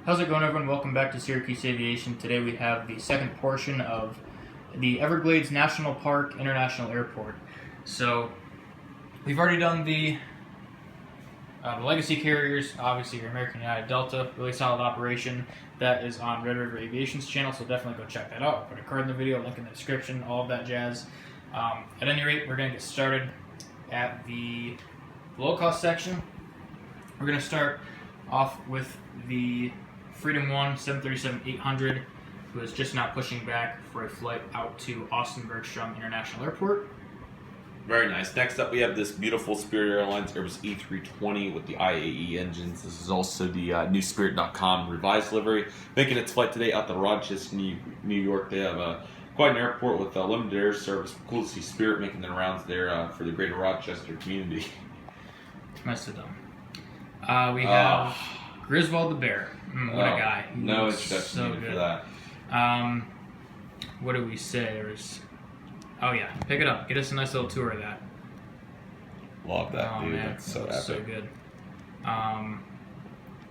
How's it going, everyone? Welcome back to Syracuse Aviation. Today we have the second portion of the Everglades National Park International Airport. So we've already done the legacy carriers, obviously your American United Delta, really solid operation. That is on Red River Aviation's channel, so definitely go check that out. I'll put a card in the video, link in the description, all of that jazz. At any rate, we're going to get started at the low-cost section. We're going to start off with the Freedom 1 737-800, who is just now pushing back for a flight out to Austin Bergstrom International Airport. Very nice. Next up, we have this beautiful Spirit Airlines Airbus E320 with the IAE engines. This is also the new Spirit.com revised livery, making its flight today out to Rochester, New York. They have quite an airport with limited air service. Cool to see Spirit making their rounds there for the greater Rochester community. Nice of them. We have Griswold the Bear. What a guy. No introduction so needed good. for that. What do we say? Oh yeah, pick it up. Get us a nice little tour of that. Love that, dude. Man, That's so that's epic. so good.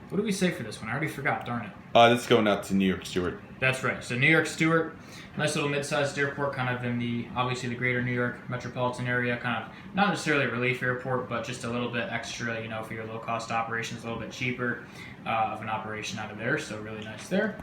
What do we say for this one? I already forgot, darn it. This is going out to New York Stewart. That's right. So New York Stewart, nice little mid-sized airport, kind of in the, obviously the greater New York metropolitan area, kind of not necessarily a relief airport, but just a little bit extra, for your low-cost operations, a little bit cheaper of an operation out of there. So really nice there.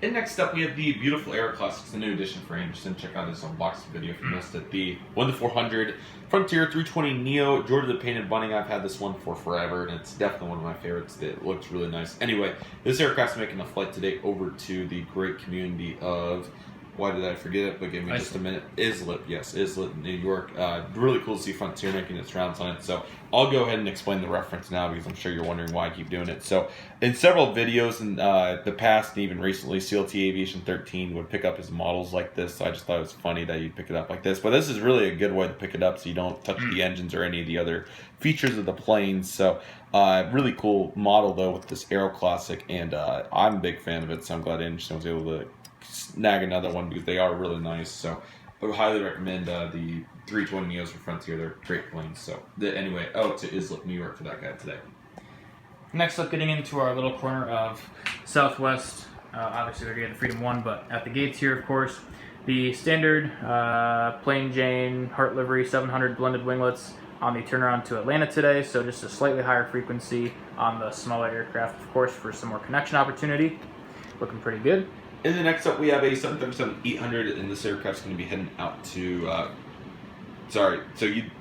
And next up, we have the beautiful Air Classics, the new edition for Anderson. Check out this unboxing video if you missed it. The 1-400 Frontier 320 Neo, Georgia the Painted Bunny. I've had this one for forever, and it's definitely one of my favorites. It looks really nice. Anyway, this aircraft's making a flight today over to the great community of, why did I forget it? But give me just a minute. Islip, yes, Islip, New York. Really cool to see Frontier making its rounds on it. So I'll go ahead and explain the reference now because I'm sure you're wondering why I keep doing it. So in several videos in the past and even recently, CLT Aviation 13 would pick up his models like this. So I just thought it was funny that you'd pick it up like this. But this is really a good way to pick it up so you don't touch the engines or any of the other features of the planes. So really cool model though with this Aero Classic, and I'm a big fan of it. So I'm glad Anderson was able to snag another one because they are really nice. So I would highly recommend the 320 Neos for Frontier. They're great planes. So anyway, to Islip, New York for that guy today. Next up, getting into our little corner of Southwest. Obviously, we're getting the Freedom 1, but at the gates here, of course, the standard plain Jane Heart livery 700 blended winglets on the turnaround to Atlanta today. So just a slightly higher frequency on the smaller aircraft, of course, for some more connection opportunity. Looking pretty good. And then next up, we have a 737-800, and this aircraft's going to be heading out to, that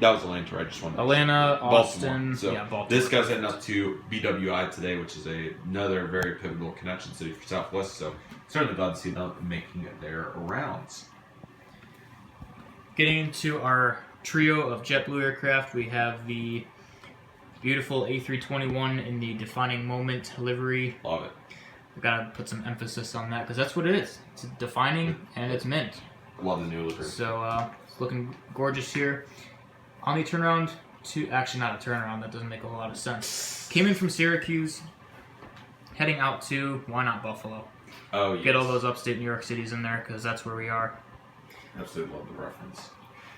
was Atlanta, right? I just wanted to Atlanta, Austin, So Baltimore. this guy's heading up to BWI today, which is another very pivotal connection city for Southwest. So certainly glad to see them making their rounds. Getting into our trio of JetBlue aircraft, we have the beautiful A321 in the defining moment livery. Love it. We've got to put some emphasis on that because that's what it is. It's defining and it's mint. Love the new livery. So it's looking gorgeous here. On the turnaround actually not a turnaround, that doesn't make a whole lot of sense. Came in from Syracuse, heading out to, why not Buffalo? Oh, yes. Get all those upstate New York cities in there because that's where we are. Absolutely love the reference.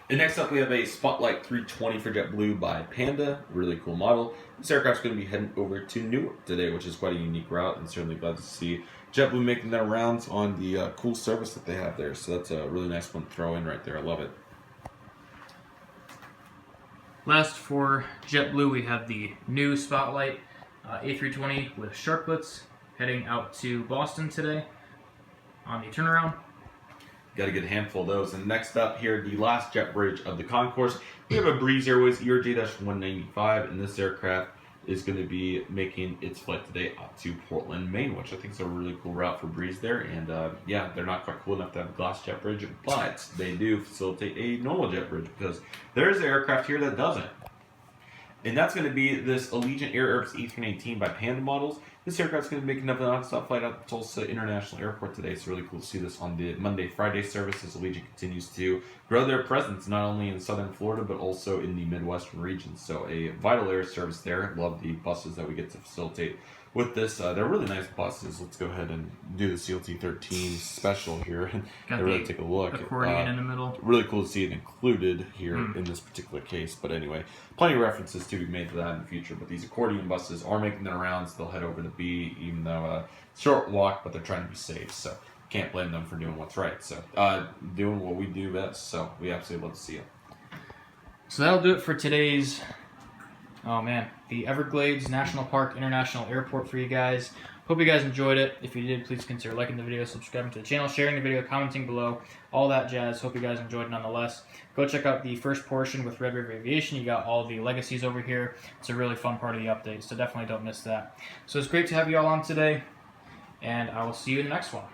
And next up, we have a Spotlight 320 for JetBlue by Panda. Really cool model. This aircraft's going to be heading over to Newark today, which is quite a unique route, and certainly glad to see JetBlue making their rounds on the cool service that they have there. So that's a really nice one to throw in right there. I love it. Last for JetBlue, we have the new Spotlight A320 with sharklets heading out to Boston today on the turnaround. Got a good handful of those. And next up here, the last jet bridge of the concourse, we have a Breeze Airways ERJ-195, and this aircraft is going to be making its flight today out to Portland, Maine, which I think is a really cool route for Breeze there. And they're not quite cool enough to have a glass jet bridge, but they do facilitate a normal jet bridge because there is an aircraft here that doesn't. And that's going to be this Allegiant Air Airbus E319 by Panda Models. This aircraft's going to be making a non-stop flight out to Tulsa International Airport today. It's really cool to see this on the Monday-Friday service as Allegiant continues to grow their presence not only in southern Florida but also in the Midwestern region. So a vital air service there. Love the buses that we get to facilitate with this, they're really nice buses. Let's go ahead and do the CLT-13 special here and really take a look. Accordion in the middle. Really cool to see it included here in this particular case. But anyway, plenty of references to be made to that in the future. But these accordion buses are making their rounds. They'll head over to B, even though short walk, but they're trying to be safe. So can't blame them for doing what's right. So doing what we do best. So we absolutely love to see it. So that'll do it for today's, the Everglades National Park International Airport for you guys. Hope you guys enjoyed it. If you did, please consider liking the video, subscribing to the channel, sharing the video, commenting below, all that jazz. Hope you guys enjoyed it nonetheless. Go check out the first portion with Red River Aviation. You got all the legacies over here. It's a really fun part of the update, so definitely don't miss that. So it's great to have you all on today, and I will see you in the next one.